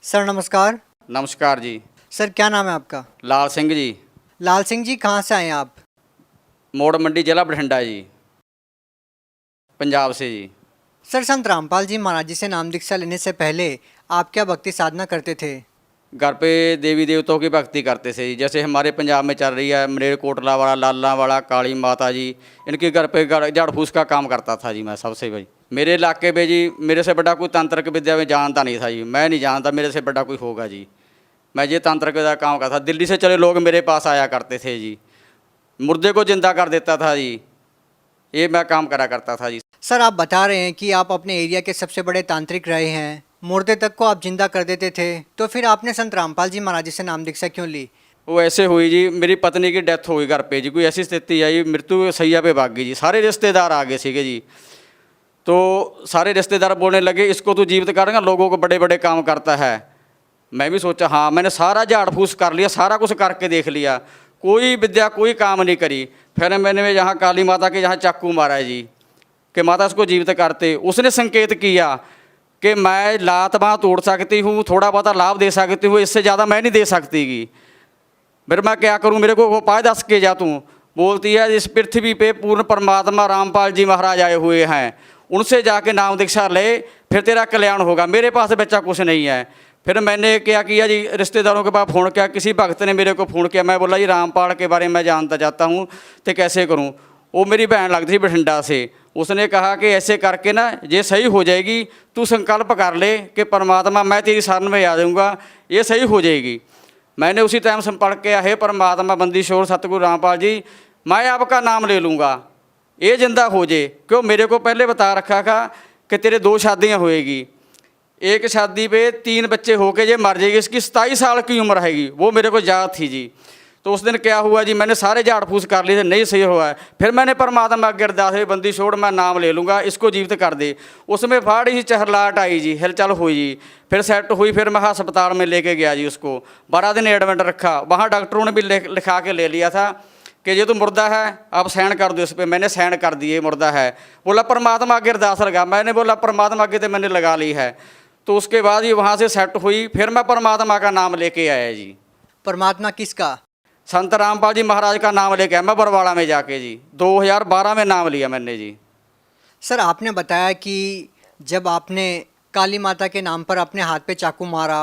Sir नमस्कार। नमस्कार जी। Sir क्या नाम है आपका? लाल सिंह जी। लाल सिंह जी, कहाँ से आए हैं आप? मोड़ मंडी जिला बठिंडा जी, पंजाब से जी। सर संत रामपाल जी महाराज जी से नाम दीक्षा लेने से पहले आप क्या भक्ति साधना करते थे? घर पे देवी देवताओं की भक्ति करते थे जी। जैसे हमारे पंजाब में चल रही है मलेरकोटला वाला, लाला वाला, काली माता जी, इनके घर पे झाड़ फूस का काम करता था जी मैं सबसे भाई। मेरे इलाके में जी मेरे से बड़ा कोई तांत्रिक विद्या में जानता नहीं था जी। मैं नहीं जानता मेरे से बड़ा कोई होगा जी। मैं ये तांत्रिक विद्या का काम करता था। दिल्ली से चले लोग मेरे पास आया करते थे जी, मुर्दे को जिंदा कर देता था जी। ये मैं काम करा करता था जी। सर आप बता रहे हैं कि आप अपने एरिया के सबसे बड़े तांत्रिक रहे हैं, मुर्दे तक को आप जिंदा कर देते थे, तो फिर आपने संत रामपाल जी महाराज जी से नाम दीक्षा क्यों ली? वो ऐसे हुई जी, मेरी पत्नी की डेथ हो गई घर पे जी। कोई ऐसी स्थिति आई, मृत्यु सैया पे भाग गई जी। सारे रिश्तेदार आ गए सीगे जी। तो सारे रिश्तेदार बोलने लगे इसको तू जीवित करेगा, लोगों को बड़े बड़े काम करता है। मैं भी सोचा हाँ, मैंने सारा झाड़ फूस कर लिया, सारा कुछ करके देख लिया, कोई विद्या कोई काम नहीं करी। फिर मैंने यहाँ काली माता के यहाँ चाकू मारा जी कि माता इसको जीवित करते। उसने संकेत किया कि मैं लात बाँह तोड़ सकती हूँ, थोड़ा बहुत लाभ दे सकती हूँ, इससे ज़्यादा मैं नहीं दे सकती गी। फिर मैं क्या करूं, मेरे को उपाय दस के जा तू। बोलती है इस पृथ्वी पे पूर्ण परमात्मा रामपाल जी महाराज आए हुए हैं, उनसे जाके नाम दीक्षा ले, फिर तेरा कल्याण होगा। मेरे पास बच्चा कुछ नहीं है। फिर मैंने क्या किया जी, रिश्तेदारों के पास फ़ोन किया, किसी भक्त ने मेरे को फ़ोन किया। मैं बोला जी रामपाल के बारे में मैं जानता चाहता हूँ, तो कैसे करूँ। वो मेरी बहन लगती थी बठिंडा से। उसने कहा कि ऐसे करके ना ये सही हो जाएगी, तू संकल्प कर ले कि परमात्मा मैं तेरी शरण में आ जाऊँगा, ये सही हो जाएगी। मैंने उसी टाइम संपर्क किया, हे परमात्मा बंदी शोर सतगुरु रामपाल जी, मैं आपका नाम ले लूँगा, ये जिंदा हो जाए। क्यों, मेरे को पहले बता रखा था कि तेरे 2 शादियाँ होएगी, एक शादी पे 3 बच्चे होके जे मर जाएगी, इसकी 27 साल की उम्र रहेगी, वो मेरे को याद थी जी। तो उस दिन क्या हुआ जी, मैंने सारे झाड़ फूस कर लिए थे, नहीं सही हुआ है। फिर मैंने परमात्मा अगे अरदास हुई, बंदी छोड़ मैं नाम ले लूँगा, इसको जीवित कर दे। उसमें फाड़ी सी चहरलाहट आई जी, हिलचल हुई जी, फिर सेट हुई। फिर मैं अस्पताल में लेके गया जी, उसको 12 दिन एडमिट रखा। वहाँ डॉक्टरों ने भी लिखा के ले लिया था कि ये तो मुर्दा है, आप साइन कर दो इस पर। मैंने साइन कर दिए, मुर्दा है। बोला परमात्मा आगे अरदास लगा। मैंने बोला परमात्मा आगे तो मैंने लगा ली है। तो उसके बाद ही वहाँ से सेट हुई। फिर मैं परमात्मा का नाम लेके आया जी। परमात्मा किसका? संत रामपाल जी महाराज का नाम लेके आया मैं बरवाड़ा में जाके जी। 2012 में नाम लिया मैंने जी। सर आपने बताया कि जब आपने काली माता के नाम पर अपने हाथ पे चाकू मारा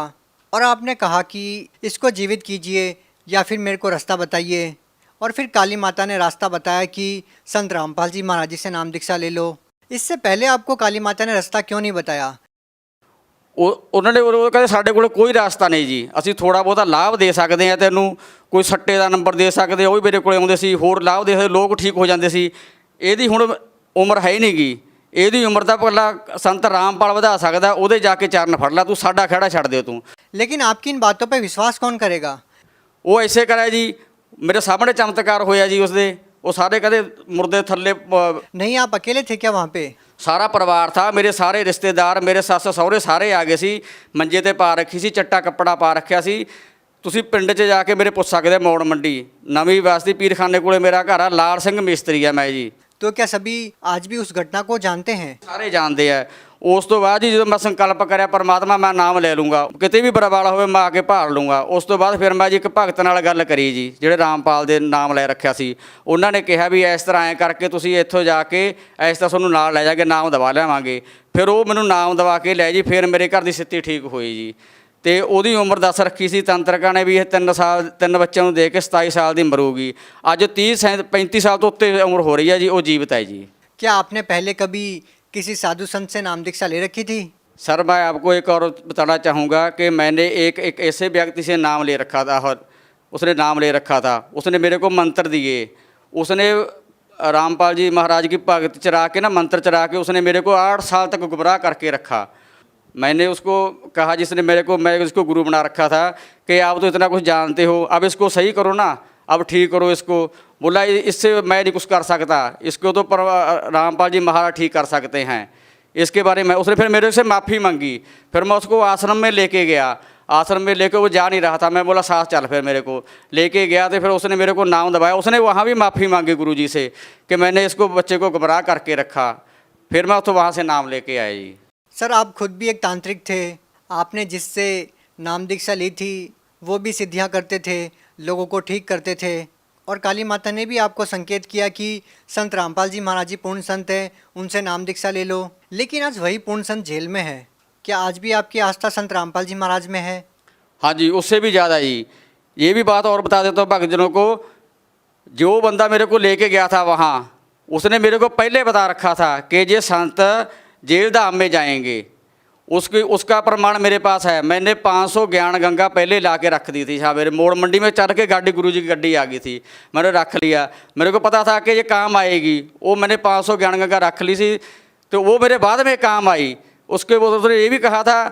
और आपने कहा कि इसको जीवित कीजिए या फिर मेरे को रास्ता बताइए, और फिर काली माता ने रास्ता बताया कि संत रामपाल जी महाराज जी से नाम दीक्षा ले लो। इससे पहले आपको काली माता ने रास्ता क्यों नहीं बताया? ਉਹਨਾਂ ਨੇ ਉਹ ਕਹਿੰਦੇ ਸਾਡੇ ਕੋਲ ਕੋਈ ਰਾਸਤਾ ਨਹੀਂ ਜੀ, ਅਸੀਂ ਥੋੜ੍ਹਾ ਬਹੁਤਾ ਲਾਭ ਦੇ ਸਕਦੇ ਹਾਂ ਤੈਨੂੰ, ਕੋਈ ਸੱਟੇ ਦਾ ਨੰਬਰ ਦੇ ਸਕਦੇ, ਉਹ ਵੀ ਮੇਰੇ ਕੋਲ ਆਉਂਦੇ ਸੀ, ਹੋਰ ਲਾਭ ਦੇ ਸਕਦੇ, ਲੋਕ ਠੀਕ ਹੋ ਜਾਂਦੇ ਸੀ। ਇਹਦੀ ਹੁਣ ਉਮਰ ਹੈ ਹੀ ਨਹੀਂ ਗੀ, ਇਹਦੀ ਉਮਰ ਤਾਂ ਭਲਾ ਸੰਤ ਰਾਮਪਾਲ ਵਧਾ ਸਕਦਾ, ਉਹਦੇ ਜਾ ਕੇ ਚਰਨ ਫੜ ਲਾ, ਤੂੰ ਸਾਡਾ ਖਹਿੜਾ ਛੱਡ ਦੇ ਤੂੰ। लेकिन आपकी इन बातों पे विश्वास कौन करेगा? ਉਹ ਐਸੇ ਕਰਿਆ ਜੀ, ਮੇਰੇ ਸਾਹਮਣੇ ਚਮਤਕਾਰ ਹੋਇਆ ਜੀ ਉਸਦੇ। ਉਹ ਸਾਰੇ ਕਹਿੰਦੇ ਮੁਰਦੇ ਥੱਲੇ नहीं आप अकेले थे क्या वहाँ पे? ਸਾਰਾ ਪਰਿਵਾਰ ਥਾ, ਮੇਰੇ ਸਾਰੇ ਰਿਸ਼ਤੇਦਾਰ, ਮੇਰੇ ਸੱਸ ਸਹੁਰੇ ਸਾਰੇ ਆ ਗਏ ਸੀ। ਮੰਜੇ ਤੇ ਪਾ ਰੱਖੀ ਸੀ, ਚੱਟਾ ਕੱਪੜਾ ਪਾ ਰੱਖਿਆ ਸੀ। ਤੁਸੀਂ ਪਿੰਡ 'ਚ ਜਾ ਕੇ ਮੇਰੇ ਪੁੱਛ ਸਕਦੇ, ਮੋੜ ਮੰਡੀ ਨਵੀਂ ਬਸਤੀ ਪੀਰਖਾਨੇ ਕੋਲੇ ਮੇਰਾ ਘਰ ਆ। ਲਾਲ ਸਿੰਘ ਮਿਸਤਰੀ ਆ ਮੈਂ ਜੀ। तो क्या सभी आज भी उस घटना को जानते हैं? ਸਾਰੇ ਜਾਣਦੇ ਆ। ਉਸ ਤੋਂ ਬਾਅਦ ਜੀ ਜਦੋਂ ਮੈਂ ਸੰਕਲਪ ਕਰਿਆ ਪਰਮਾਤਮਾ ਮੈਂ ਨਾਮ ਲੈ ਲੂੰਗਾ, ਕਿਤੇ ਵੀ ਬਰਵਾਲਾ ਹੋਵੇ ਮੈਂ ਆ ਕੇ ਭਾਲ ਲੂੰਗਾ। ਉਸ ਤੋਂ ਬਾਅਦ ਫਿਰ ਮੈਂ ਜੀ ਇੱਕ ਭਗਤ ਨਾਲ ਗੱਲ ਕਰੀ ਜੀ, ਜਿਹੜੇ ਰਾਮਪਾਲ ਦੇ ਨਾਮ ਲੈ ਰੱਖਿਆ ਸੀ। ਉਹਨਾਂ ਨੇ ਕਿਹਾ ਵੀ ਇਸ ਤਰ੍ਹਾਂ ਐਂ ਕਰਕੇ ਤੁਸੀਂ ਇੱਥੋਂ ਜਾ ਕੇ ਇਸ ਤਰ੍ਹਾਂ ਤੁਹਾਨੂੰ ਨਾਲ ਲੈ ਜਾ ਕੇ ਨਾਮ ਦਵਾ ਲਿਆਵਾਂਗੇ। ਫਿਰ ਉਹ ਮੈਨੂੰ ਨਾਮ ਦਵਾ ਕੇ ਲੈ ਜੀ। ਫਿਰ ਮੇਰੇ ਘਰ ਦੀ ਸਥਿਤੀ ਠੀਕ ਹੋਈ ਜੀ। ਅਤੇ ਉਹਦੀ ਉਮਰ ਦੱਸ ਰੱਖੀ ਸੀ ਤੰਤਰਿਕਾਂ ਨੇ ਵੀ ਇਹ 3 ਬੱਚਿਆਂ ਨੂੰ ਦੇ ਕੇ 27 ਸਾਲ ਦੀ ਮਰੂਗੀ। ਅੱਜ 35 ਸਾਲ ਤੋਂ ਉੱਤੇ ਉਮਰ ਹੋ ਰਹੀ ਹੈ ਜੀ, ਉਹ ਜੀਵਤ ਹੈ जी। क्या आपने पहले कभी किसी साधु संत से नाम दीक्षा ले रखी थी? सर मैं आपको एक और बताना चाहूँगा कि मैंने एक ऐसे व्यक्ति से नाम ले रखा था, और उसने नाम ले रखा था। उसने मेरे को मंत्र दिए। उसने रामपाल जी महाराज की भगत चरा के ना, मंत्र चरा के उसने मेरे को 8 साल तक गुमराह करके रखा। मैंने उसको कहा, जिसने मैं इसको गुरु बना रखा था, कि आप तो इतना कुछ जानते हो, अब इसको सही करो ना, अब ठीक करो इसको। बोला इससे मैं नहीं कुछ कर सकता, इसको तो रामपाल जी महाराज ठीक कर सकते हैं, इसके बारे में। उसने फिर मेरे से माफ़ी मांगी। फिर मैं उसको आश्रम में लेके गया। आश्रम में लेके वो जा नहीं रहा था। मैं बोला साथ चल, फिर मेरे को लेके गया। तो फिर उसने मेरे को नाम दबाया। उसने वहाँ भी माफ़ी मांगी गुरु जी से कि मैंने इसको बच्चे को गुमराह करके रखा। फिर मैं तो वहाँ से नाम लेके आया जी। सर आप खुद भी एक तांत्रिक थे, आपने जिससे नाम दीक्षा ली थी वो भी सिद्धियां करते थे, लोगों को ठीक करते थे, और काली माता ने भी आपको संकेत किया कि संत रामपाल जी महाराज जी पूर्ण संत हैं, उनसे नाम दीक्षा ले लो। लेकिन आज वही पूर्ण संत जेल में है। क्या आज भी आपकी आस्था संत रामपाल जी महाराज में है? हाँ जी, उससे भी ज़्यादा जी। ये भी बात और बता देता हूँ भक्तजनों को, जो बंदा मेरे को लेके गया था वहाँ, उसने मेरे को पहले बता रखा था कि ये संत जेल धाम में जाएंगे। उसका प्रमाण मेरे पास है। मैंने 500 ज्ञान गंगा पहले ला के रख दी थी। हाँ, मेरे मोड़ मंडी में चढ़ के गाड़ी, गुरु जी की गाड़ी आ गई थी, मैंने रख लिया। मेरे को पता था कि ये काम आएगी, वो मैंने 500 ज्ञान गंगा रख ली थी, तो वो मेरे बाद में काम आई। उसने ये भी कहा था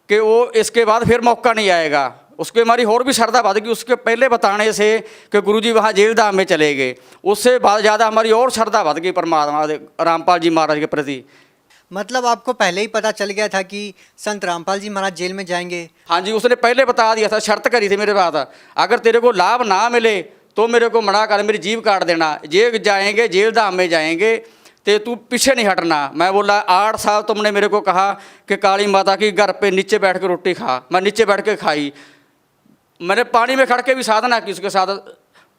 कि वो इसके बाद फिर मौका नहीं आएगा। उसके हमारी और भी श्रद्धा बढ़ गई उसके पहले बताने से कि गुरुजी वहाँ जेल धाम में चले गए। उससे बहुत ज़्यादा हमारी और श्रद्धा बढ़ गई परमात्मा रामपाल जी महाराज के प्रति। मतलब आपको पहले ही पता चल गया था कि संत रामपाल जी महाराज जेल में जाएंगे? हाँ जी, उसने पहले बता दिया था, शर्त करी थी मेरे पास, अगर तेरे को लाभ ना मिले तो मेरे को मना कर, मेरी जीभ काट देना। ये जाएंगे जेल धाम में जाएंगे तो तू पीछे नहीं हटना। मैं बोला 8 साल तुमने मेरे को कहा कि काली माता की घर पे नीचे बैठ के रोटी खा, मैं नीचे बैठ के खाई। मैंने पानी में खड़ के भी साधना की उसके साथ।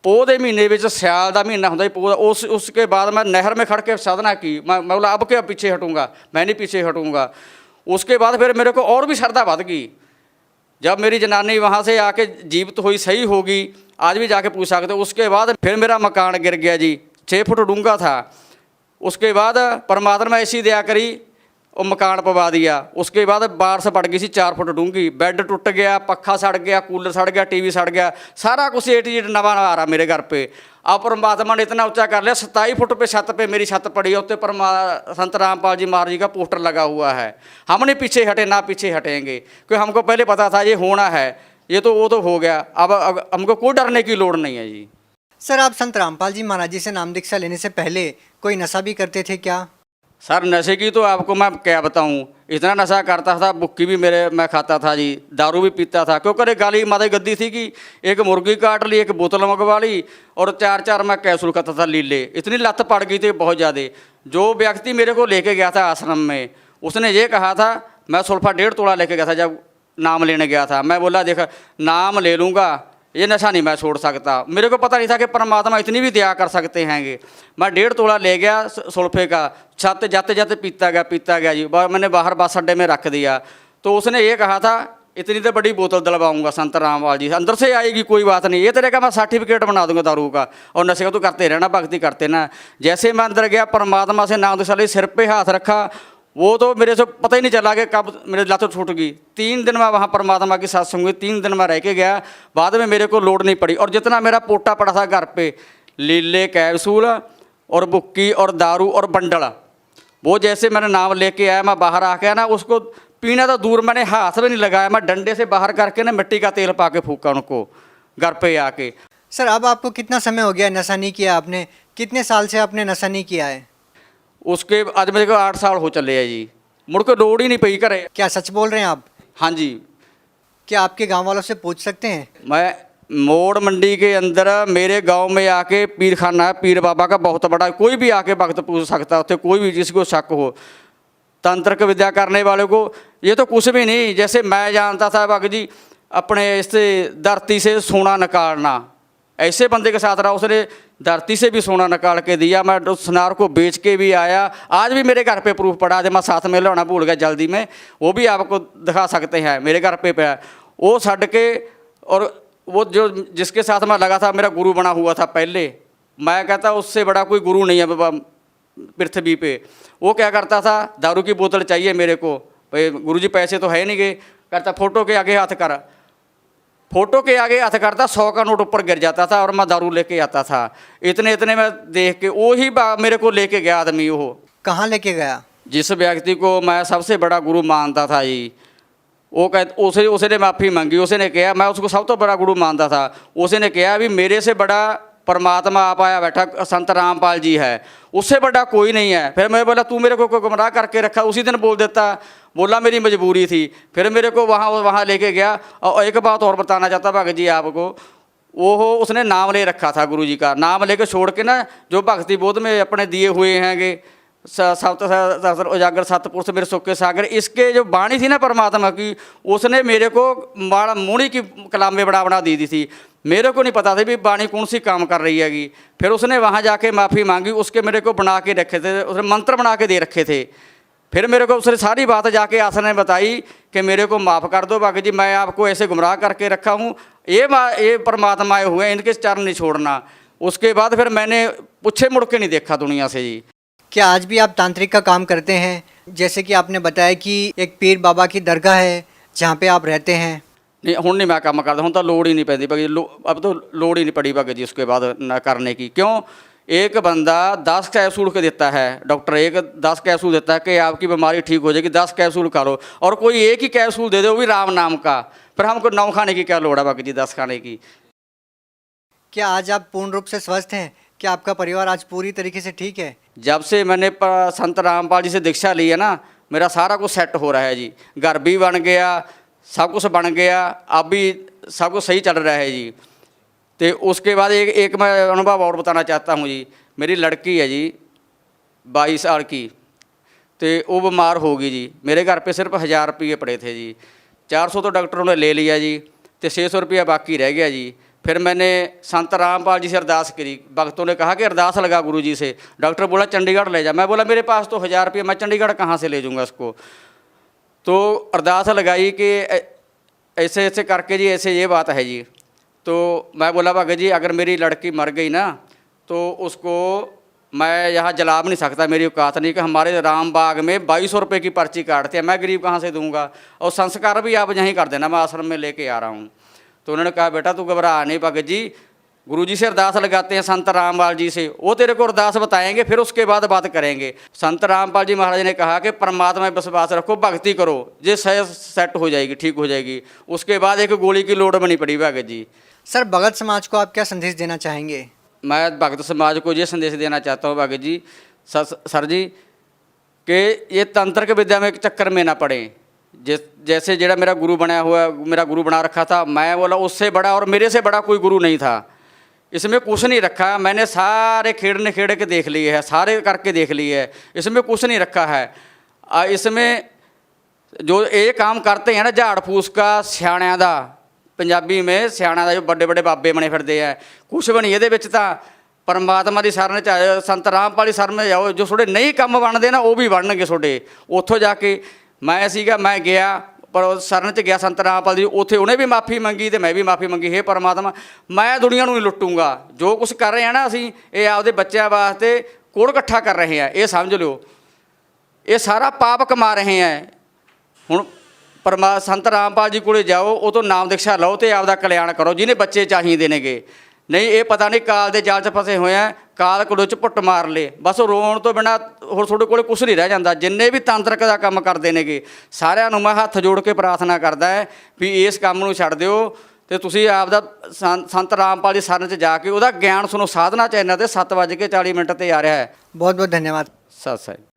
पोह दे महीने में सियाल का महीना होता पोह, उसके बाद मैं नहर में खड़ के साधना की। मैं बोला अब क्या पीछे हटूँगा, मैं नहीं पीछे हटूँगा। उसके बाद फिर मेरे को और भी श्रद्धा बढ़ गई। जब मेरी जनानी वहाँ से आके जीवित हुई, सही होगी, आज भी जाके पूछ सकते। उसके बाद फिर मेरा मकान गिर गया जी, 6 फुट डूंगा था। उसके बाद परमात्मा ऐसी दया करी और मकान पवा दिया। उसके बाद बारिश पड़ गई सी 4 फुट डूंगी, बेड टूट गया, पक्खा सड़ गया, कूलर सड़ गया, टीवी सड़ गया, सारा कुछ ए टू जेड नवा आ रहा मेरे घर पे। अब परमात्मा ने इतना ऊंचा कर लिया, 27 फुट पे छत पे मेरी छत पड़ी है, उत्ते संत रामपाल जी महाराज जी का पोस्टर लगा हुआ है। हमने पीछे हटे ना पीछे हटेंगे, क्योंकि हमको पहले पता था ये होना है, ये तो वो तो हो गया। अब हमको कोई डरने की लोड़ नहीं है जी। सर, आप संत रामपाल जी महाराज जी से नाम दीक्षा लेने से पहले कोई नशा भी करते थे क्या? सर, नशे की तो आपको मैं क्या बताऊं, इतना नशा करता था, बुक्की भी मैं खाता था जी, दारू भी पीता था। क्योंकि काली माता की गद्दी थी कि एक मुर्गी काट ली, एक बोतल मंगवा ली, और 4 मैं कैप्सूल खाता था लीले। इतनी लत पड़ गई थी बहुत ज़्यादा। जो व्यक्ति मेरे को लेके गया था आश्रम में, उसने ये कहा था, मैं सुल्फा 1.5 तोला लेके गया था जब नाम लेने गया था। मैं बोला देख, नाम ले लूँगा, ये नशा नहीं मैं छोड़ सकता। मेरे को पता नहीं था कि परमात्मा इतनी भी दया कर सकते हैंगे। मैं 1.5 तोला ले गया सुल्फे का, छत जाते जाते पीता गया जी। मैंने बाहर बस अड्डे में रख दिया। तो उसने ये कहा था, इतनी तो बड़ी बोतल दिलवाऊंगा संत रामपाल जी, अंदर से आएगी कोई बात नहीं, ये तेरे का मैं सर्टिफिकेट बना दूंगा दारू का, और नशे का तो करते रहना, भक्ति करते ना। जैसे मैं अंदर गया, परमात्मा से नाम दीक्षा ली, सिर पे हाथ रखा, वो तो मेरे से पता ही नहीं चला कि कब मेरे लत छूट गई। 3 दिन मैं वहाँ परमात्मा की साथ संग हुई, 3 दिन मैं रह के गया। बाद में मेरे को लोड नहीं पड़ी। और जितना मेरा पोटा पड़ा था घर पे, लीले कैप्सूल और बुक्की और दारू और बंडल, वो जैसे मैंने नाम लेके आया, मैं बाहर आके ना उसको पीना तो दूर, मैंने हाथ भी नहीं लगाया, मैं डंडे से बाहर करके ना मिट्टी का तेल पा के फूका उनको घर पे आके। सर, अब आपको कितना समय हो गया नशा नहीं किया आपने? कितने साल से आपने नशा नहीं किया है? उसके आज मेरे को 8 साल हो चले हैं जी, मुड़ को लोड़ ही नहीं पई करे। क्या सच बोल रहे हैं आप? हाँ जी। क्या आपके गांव वालों से पूछ सकते हैं? मैं मोड़ मंडी के अंदर मेरे गांव में आके पीर खाना है, पीर बाबा का बहुत बड़ा, कोई भी आके भक्त पूछ सकता है, कोई भी जिसको शक हो तंत्र विद्या करने वाले को। ये तो कुछ भी नहीं, जैसे मैं जानता था भगत जी अपने इससे धरती से सोना निकालना, ऐसे बंदे के साथ रहा, उसने धरती से भी सोना निकाल के दिया। मैं उस सुनार को बेच के भी आया, आज भी मेरे घर पे प्रूफ पड़ा है, मैं साथ में लाना भूल गया जल्दी में, वो भी आपको दिखा सकते हैं, मेरे घर पे है वो छड़ के। और वो जो जिसके साथ मैं लगा था, मेरा गुरु बना हुआ था पहले, मैं कहता उससे बड़ा कोई गुरु नहीं है बाबा पृथ्वी पे। वो क्या करता था, दारू की बोतल चाहिए मेरे को, भाई गुरुजी पैसे तो है नहीं गए, कहता फोटो के आगे हाथ कर, फोटो के आगे हाथ करता, 100 का नोट ऊपर गिर जाता था और मैं दारू लेके आता था। इतने में देख के वो ही मेरे को लेके गया आदमी। वो कहाँ लेके गया? जिस व्यक्ति को मैं सबसे बड़ा गुरु मानता था जी, वो उसने माफ़ी मांगी। उसने कहा, मैं उसको सब तो बड़ा गुरु मानता था, उसने कहा भी मेरे से बड़ा परमात्मा आप आया बैठा संत रामपाल जी है, उससे बड़ा कोई नहीं है। फिर मैं बोला तू मेरे को गुमराह करके रखा, उसी दिन बोल देता। बोला मेरी मजबूरी थी। फिर मेरे को वहाँ लेके गया। और एक बात और बताना चाहता भगत जी आपको, वो उसने नाम ले रखा था गुरु जी का, नाम लेके छोड़ के ना जो भक्ति बोध में अपने दिए हुए हैंगे सप्त सहस्र उजागर सतपुरुष मेरे सुखे सागर, इसके जो वाणी थी ना परमात्मा की, उसने मेरे को मूढ़ी की कलामें बना दी थी। मेरे को नहीं पता था भी वाणी कौन सी काम कर रही हैगी। फिर उसने वहाँ जाके माफ़ी मांगी, उसके मेरे को बना के रखे थे, उसने मंत्र बना के दे रखे थे। फिर मेरे को उसने सारी बात जाके आसन ने बताई कि मेरे को माफ़ कर दो बाकी जी, मैं आपको ऐसे गुमराह करके रखा हूँ, ये परमात्मा आए हुए हैं, इनके चरण नहीं छोड़ना। उसके बाद फिर मैंने पूछे मुड़ के नहीं देखा दुनिया से जी। क्या आज भी आप तांत्रिक का काम करते हैं? जैसे कि आपने बताया कि एक पीर बाबा की दरगाह है जहाँ पे आप रहते हैं। नहीं हुण नहीं मैं काम करता, हुण तो लोड़ ही नहीं पैंदी भाई, अब तो लोड़ ही नहीं पड़ी भाई जी उसके बाद न करने की। क्यों? एक बंदा 10 कैप्सूल के देता है, डॉक्टर एक 10 कैप्सूल देता है कि आपकी बीमारी ठीक हो जाएगी, 10 कैप्सूल खा लो, और कोई एक ही कैप्सूल दे दे वो भी राम नाम का, फिर हमको 9 खाने की क्या लोड़ है भाई जी, 10 खाने की। क्या आज आप पूर्ण रूप से स्वस्थ हैं? क्या आपका परिवार आज पूरी तरीके से ठीक है? जब से मैंने संत रामपाल जी से दीक्षा ली है ना, मेरा सारा कुछ सेट हो रहा है जी। घर भी बन गया, सब कुछ बन गया, अब भी सब कुछ सही चल रहा है जी। तो उसके बाद एक मैं अनुभव और बताना चाहता हूँ जी। मेरी लड़की है जी 22 साल की, तो वो बीमार हो गई जी। मेरे घर पे सिर्फ 1000 रुपये पड़े थे जी, 400 तो डॉक्टरों ने ले लिया जी, तो 600 रुपया बाकी रह गया जी। फिर मैंने संत रामपाल जी से अरदास करी, भक्तों ने कहा कि अरदास लगा गुरु जी से। डॉक्टर बोला चंडीगढ़ ले जा, मैं बोला मेरे पास तो 1000 रुपये, मैं चंडीगढ़ कहाँ से ले जाऊँगा उसको। तो अरदास लगाई कि ऐसे ऐसे करके जी, ऐसे ये बात है जी। तो मैं बोला भगत जी अगर मेरी लड़की मर गई ना तो उसको मैं यहाँ जला भी नहीं सकता, मेरी औकात नहीं कि हमारे राम बाग में 2200 रुपये की पर्ची काटते हैं, मैं गरीब कहाँ से दूंगा, और संस्कार भी आप यहीं कर देना, मैं आश्रम में लेके आ रहा हूँ। तो उन्होंने कहा बेटा तू घबरा नहीं भगत जी, गुरु जी से अरदास लगाते हैं संत रामपाल जी से, वो तेरे को अरदास बताएंगे, फिर उसके बाद बात करेंगे। संत रामपाल जी महाराज ने कहा कि परमात्मा में विश्वास रखो, भक्ति करो, ये सेट हो जाएगी, ठीक हो जाएगी। उसके बाद एक गोली की लोड़ बनी पड़ी भगत जी। सर, भगत समाज को आप क्या संदेश देना चाहेंगे? मैं भगत समाज को ये संदेश देना चाहता हूँ भगत जी, सर जी, कि ये तंत्र विद्या में एक चक्कर में ना पड़े। जैसे जेड़ा मेरा गुरु बनाया हुआ, मेरा गुरु बना रखा था, मैं बोला उससे बड़ा और मेरे से बड़ा कोई गुरु नहीं था। इसमें कुछ नहीं रखा, मैंने सारे खेड़ के देख लिए है, सारे करके देख लिए है, इसमें कुछ नहीं रखा है। इसमें जो ये काम करते हैं ना झाड़ फूस का, सियाणिਆਂ ਦਾ, पंजाबी में सियाणिਆਂ ਦਾ जो बड़े बड़े बाबे बने फिरते हैं, कुछ भी नहीं ये तो परमात्मा की शरण च आए, संत रामपाल की शरण में जाओ, जो थोड़े नहीं काम बनते ना वो भी बनणगे थोड़े। उत्थों जाके मैं गया पर शरण च गया संत रामपाल जी, उत्थे उन्हें भी माफ़ी मंगी तो मैं भी माफ़ी मंगी। हे परमात्मा मैं दुनिया नहीं लुटूंगा, जो कुछ कर रहे हैं ना असीं ये आपदे बच्चों वास्ते कोड़ इकट्ठा कर रहे हैं, ये समझ लो, ये सारा पाप कमा रहे हैं। हुण संत रामपाल जी को जाओ, वो तो नाम दीक्षा लो तो आपदा कल्याण करो, जिन्हें बच्चे चाहिए नेगे। नहीं ये पता नहीं काल के जाल च फसे हुए हैं, काल कुड़ च पुट मार ले, बस रोण तो बिना होर थोड़े कोल कुछ नहीं रह जाता। जिन्ने भी तांत्रिक का काम करते नेगे सारिਆਂ ਨੂੰ मैं हथ जोड़ के प्रार्थना करदा है भी इस काम नूं छड्ड दिओ ते तुसीं आपदा संत रामपाल जी शरण च जाके ਉਹਦਾ ਗਿਆਨ सुनो। साधना चैनल ते 7:40 ते आ रहा है। बहुत बहुत धन्यवाद। सत श्री